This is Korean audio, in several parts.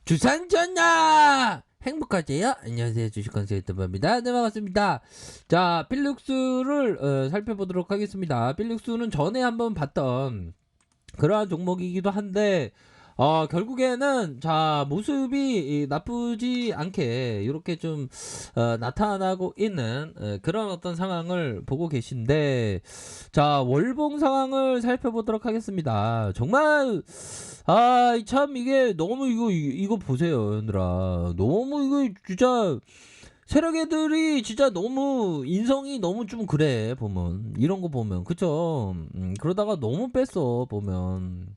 주산 전나 행복하세요? 안녕하세요. 주식consul 유튜버입니다. 네, 반갑습니다. 자, 필룩스를 살펴보도록 하겠습니다. 필룩스는 전에 한번 봤던 그러한 종목이기도 한데 결국에는 자 모습이 나쁘지 않게 이렇게 좀 나타나고 있는 그런 어떤 상황을 보고 계신데, 자 월봉 상황을 살펴보도록 하겠습니다. 정말 참 이게 너무 이거 보세요, 얘들아. 너무 이거 진짜 세력 애들이 진짜 너무 인성이 너무 좀 그래 보면, 이런 거 보면 그쵸. 그러다가 너무 뺐어 보면.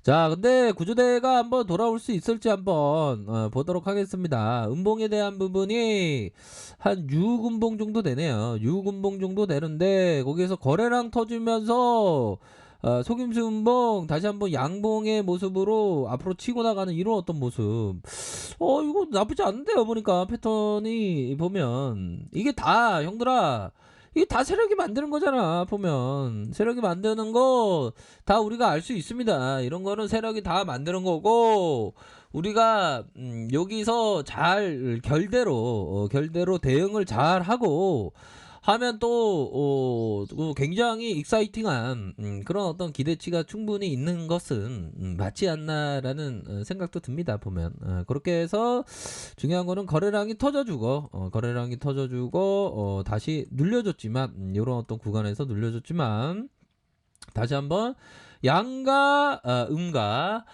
자, 근데 구조대가 한번 돌아올 수 있을지 한번 보도록 하겠습니다. 음봉에 대한 부분이 한 6음봉 정도 되네요. 6음봉 정도 되는데 거기에서 거래량 터지면서 속임수 음봉 다시 한번 양봉의 모습으로 앞으로 치고 나가는 이런 어떤 모습. 이거 나쁘지 않은데요. 보니까 패턴이 보면 이게 다 형들아, 이게 다 세력이 만드는 거잖아. 보면 세력이 만드는 거 다 우리가 알 수 있습니다. 이런 거는 세력이 다 만드는 거고, 우리가 여기서 잘 결대로 대응을 잘 하고 하면 또 굉장히 익사이팅한 그런 어떤 기대치가 충분히 있는 것은 맞지 않나라는 생각도 듭니다. 보면 그렇게 해서 중요한 거는 거래량이 터져주고 다시 눌려줬지만, 이런 어떤 구간에서 눌려줬지만 다시 한번 양과 음과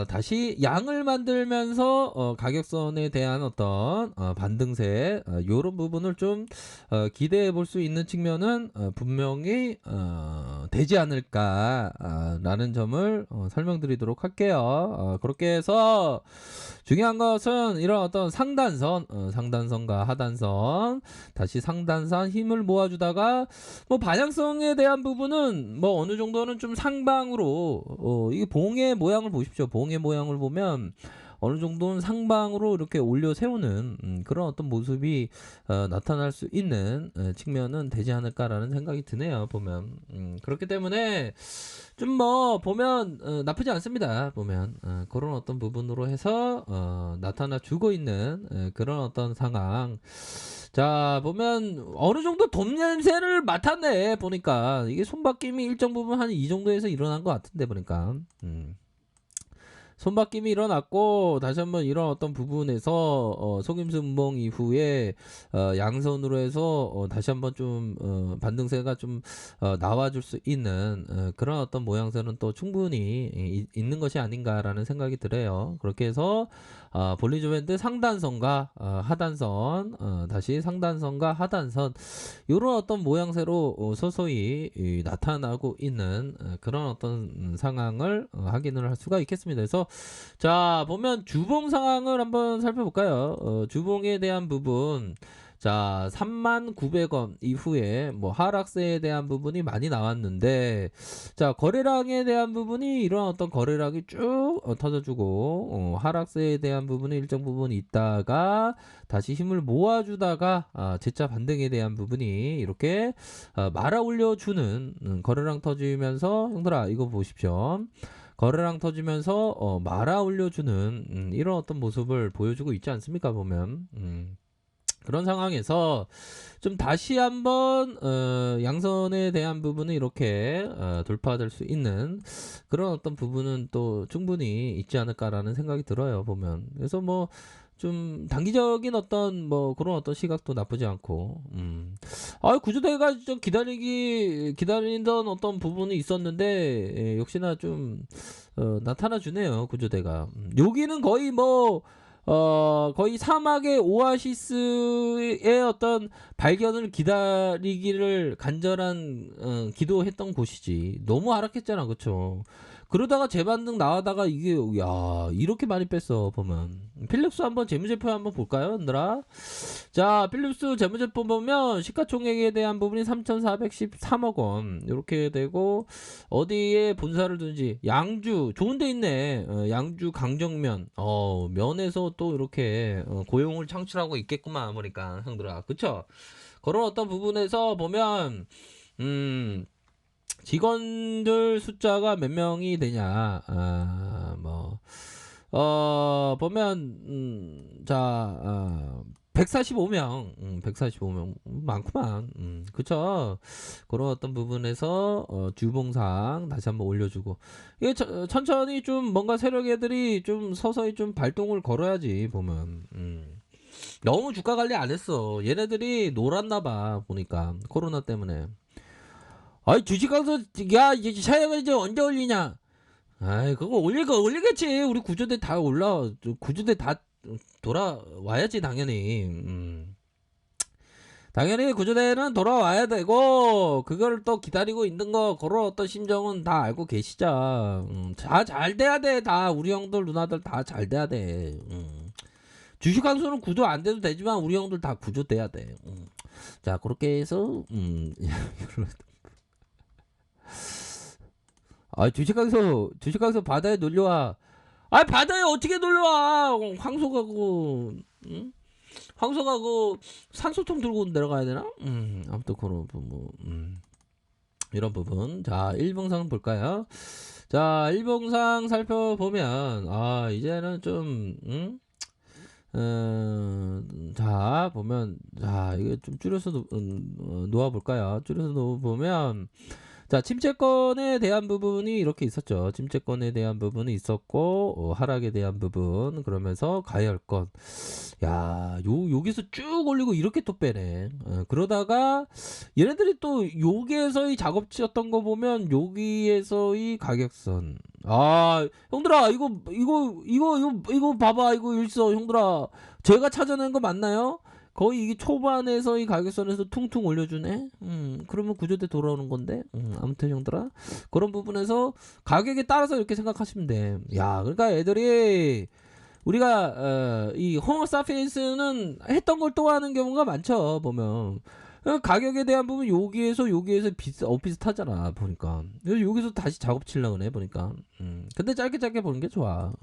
다시 양을 만들면서 가격선에 대한 어떤 반등세, 요런 부분을 좀 기대해 볼 수 있는 측면은 분명히 되지 않을까 라는 점을 설명드리도록 할게요. 그렇게 해서 중요한 것은 이런 어떤 상단선과 하단선, 다시 상단선 힘을 모아주다가 뭐 반향성에 대한 부분은 뭐 어느 정도는 좀 상방으로, 이게 봉의 모양을 보십시오. 봉의 모양을 보면 어느 정도는 상방으로 이렇게 올려 세우는 그런 어떤 모습이 나타날 수 있는 측면은 되지 않을까라는 생각이 드네요. 보면 그렇기 때문에 좀 뭐 보면 나쁘지 않습니다. 보면 그런 어떤 부분으로 해서 나타나 주고 있는 그런 어떤 상황. 자, 보면 어느 정도 돈 냄새를 맡았네. 보니까 이게 손바뀜이 일정 부분 한 이 정도에서 일어난 것 같은데 보니까. 손바뀜이 일어났고 다시 한번 이런 어떤 부분에서 속임수 음봉 이후에 양선으로 해서 다시 한번 좀 반등세가 좀 나와줄 수 있는 그런 어떤 모양새는 또 충분히 있는 것이 아닌가라는 생각이 들어요. 그렇게 해서 볼리저 밴드 상단선과 하단선, 다시 상단선과 하단선, 이런 어떤 모양새로 서서히 나타나고 있는 그런 어떤 상황을 확인을 할 수가 있겠습니다. 그래서 자, 보면 주봉 상황을 한번 살펴볼까요? 주봉에 대한 부분, 자 39,000원 이후에 뭐 하락세에 대한 부분이 많이 나왔는데, 자 거래량에 대한 부분이 이런 어떤 거래량이 쭉 터져주고 하락세에 대한 부분이 일정 부분 있다가 다시 힘을 모아주다가 재차 반등에 대한 부분이 이렇게 말아 올려주는, 거래량 터지면서 형들아 이거 보십시오. 거래량 터지면서 말아 올려주는 이런 어떤 모습을 보여주고 있지 않습니까? 보면 그런 상황에서 좀 다시 한번 양선에 대한 부분은 이렇게 돌파될 수 있는 그런 어떤 부분은 또 충분히 있지 않을까라는 생각이 들어요. 보면 그래서 뭐 좀 단기적인 어떤 뭐 그런 어떤 시각도 나쁘지 않고, 구조대가 좀 기다리던 어떤 부분이 있었는데, 역시나 좀 나타나 주네요, 구조대가. 여기는 거의 뭐 거의 사막의 오아시스의 어떤 발견을 기다리기를 간절한 기도했던 곳이지. 너무 하락했잖아, 그쵸? 그러다가 재반등 나와다가 이게 야 이렇게 많이 뺐어. 보면 필립스 한번 재무제표 한번 볼까요, 얘들아? 자, 필립스 재무제표 보면 시가총액에 대한 부분이 3,413억 원 이렇게 되고, 어디에 본사를 두는지 양주 좋은 데 있네. 양주 강정면, 면에서 또 이렇게 고용을 창출하고 있겠구만 보니까 형들아, 그쵸? 그런 어떤 부분에서 보면 직원들 숫자가 몇 명이 되냐, 뭐 보면 자 145명 145명 많구만. 그쵸. 그런 어떤 부분에서 주봉상 다시 한번 올려주고 이게 천천히 좀 뭔가 세력 애들이 좀 서서히 좀 발동을 걸어야지 보면. 너무 주가 관리 안 했어. 얘네들이 놀았나봐 보니까 코로나 때문에. 아이 주식 가서 야 이제 차익을 이제 언제 올리냐. 아이 그거 올릴 거 올리겠지. 우리 구조대 다 올라 구조대 다 돌아와야지 당연히. 당연히 구조대는 돌아와야 되고 그걸 또 기다리고 있는 거 그런 어떤 심정은 다 알고 계시죠. 다 잘 돼야 돼. 다 우리 형들 누나들 다 잘 돼야 돼. 주식 강수는 구조 안 돼도 되지만 우리 형들 다 구조 돼야 돼. 자 그렇게 해서 아 주식강서 바다에 놀려와. 아 바다에 어떻게 놀러와. 황소 가고 응? 황소 가고 산소통 들고 내려가야 되나? 아무튼 그런 부분 이런 부분. 자 일봉상 볼까요? 자 일봉상 살펴보면 이제는 좀 자 보면 자 이거 좀 줄여서 놓아볼까요? 줄여서 놓아보면 자 침체권에 대한 부분이 이렇게 있었죠. 침체권에 대한 부분이 있었고 하락에 대한 부분 그러면서 가열권 여기서 쭉 올리고 이렇게 또 빼네. 그러다가 얘네들이 또 여기에서의 작업치였던 거 보면 여기에서의 가격선 형들아 이거 봐봐 이거 일서 형들아 제가 찾아낸 거 맞나요? 거의 이게 초반에서 이 가격선에서 퉁퉁 올려주네. 그러면 구조대 돌아오는 건데. 아무튼 형들아 그런 부분에서 가격에 따라서 이렇게 생각하시면 돼. 그러니까 애들이 우리가 이 호모 사피엔스는 했던 걸 또 하는 경우가 많죠. 보면 가격에 대한 부분 여기에서 비슷하잖아 보니까. 그래서 여기서 다시 작업 치려고 그래 보니까. 근데 짧게 보는 게 좋아.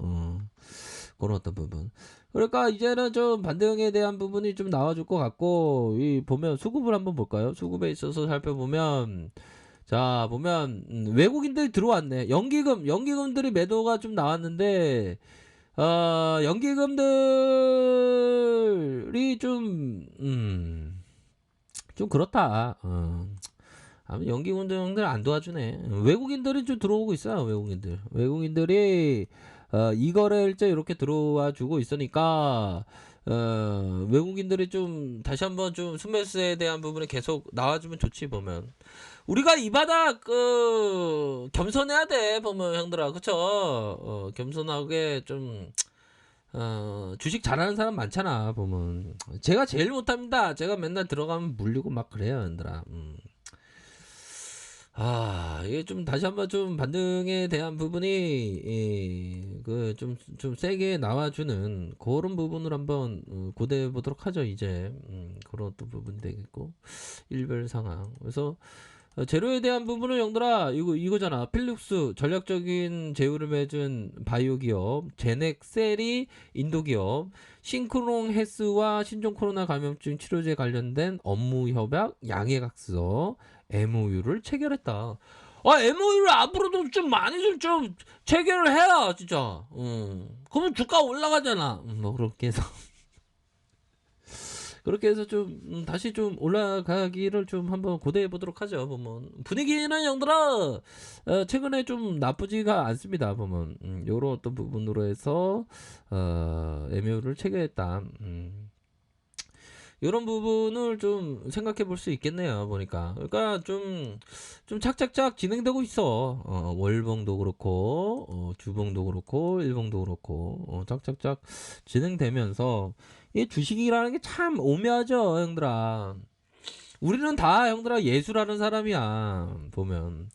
그런 어떤 부분. 그러니까 이제는 좀 반등에 대한 부분이 좀 나와줄 것 같고 이 보면 수급을 한번 볼까요? 수급에 있어서 살펴보면 자 보면 외국인들이 들어왔네. 연기금들이 매도가 좀 나왔는데 연기금들이 좀 그렇다. 아무 연기금들 안 도와주네. 외국인들이 좀 들어오고 있어요. 외국인들이 이거래일제 이렇게 들어와 주고 있으니까 외국인들이 좀 다시 한번 좀 순매수에 대한 부분에 계속 나와주면 좋지 보면. 우리가 이 바닥 겸손해야 돼 보면 형들아 그쵸? 겸손하게 좀 주식 잘하는 사람 많잖아 보면. 제가 제일 못합니다. 제가 맨날 들어가면 물리고 막 그래요 형들아. 이게 좀 다시 한번 좀 반등에 대한 부분이 좀 세게 나와주는 그런 부분을 한번 고대해 보도록 하죠. 이제 그런 또 부분이 되겠고 일별 상황. 그래서 재료에 대한 부분은 형들아 이거잖아. 필룩스 전략적인 제휴를 맺은 바이오 기업, 제넥셀이 인도 기업, 싱크롱 헬스와 신종 코로나 감염증 치료제 관련된 업무 협약 양해각서 MOU를 체결했다. MOU를 앞으로도 좀 많이 좀 체결을 해야 진짜. 그러면 주가 올라가잖아. 뭐 그렇게 해서 좀 다시 좀 올라가기를 좀 한번 고대해 보도록 하죠. 보면 분위기는 형들아 최근에 좀 나쁘지가 않습니다. 보면 요런 어떤 부분으로 해서 MOU를 체결했다. 이런 부분을 좀 생각해 볼 수 있겠네요 보니까. 그러니까 좀 착착착 진행되고 있어. 월봉도 그렇고 주봉도 그렇고 일봉도 그렇고 착착착 진행되면서 이 주식이라는 게 참 오묘하죠 형들아. 우리는 다 형들아 예술하는 사람이야 보면.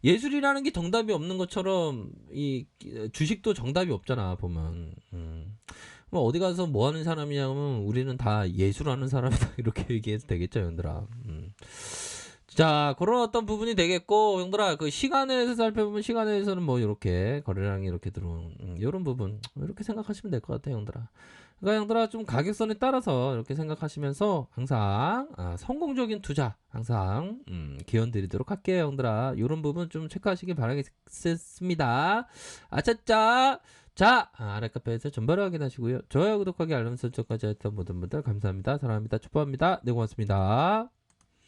예술이라는 게 정답이 없는 것처럼 이 주식도 정답이 없잖아 보면. 뭐 어디 가서 뭐 하는 사람이냐면 우리는 다 예술하는 사람이다 이렇게 얘기해도 되겠죠 형들아. 자 그런 어떤 부분이 되겠고 형들아 그 시간에서 살펴보면 시간에서는 뭐 이렇게 거래량이 이렇게 들어오는 이런 부분 이렇게 생각하시면 될 것 같아요 형들아. 그러니까 형들아 좀 가격선에 따라서 이렇게 생각하시면서 항상 성공적인 투자 항상 기원 드리도록 할게요 형들아. 이런 부분 좀 체크하시길 바라겠습니다. 아차짜 자, 아랫카페에서 전바로 확인하시고요. 좋아요, 구독하기, 알람 설정까지 했던 모든 분들 감사합니다. 사랑합니다. 축복합니다. 네, 고맙습니다.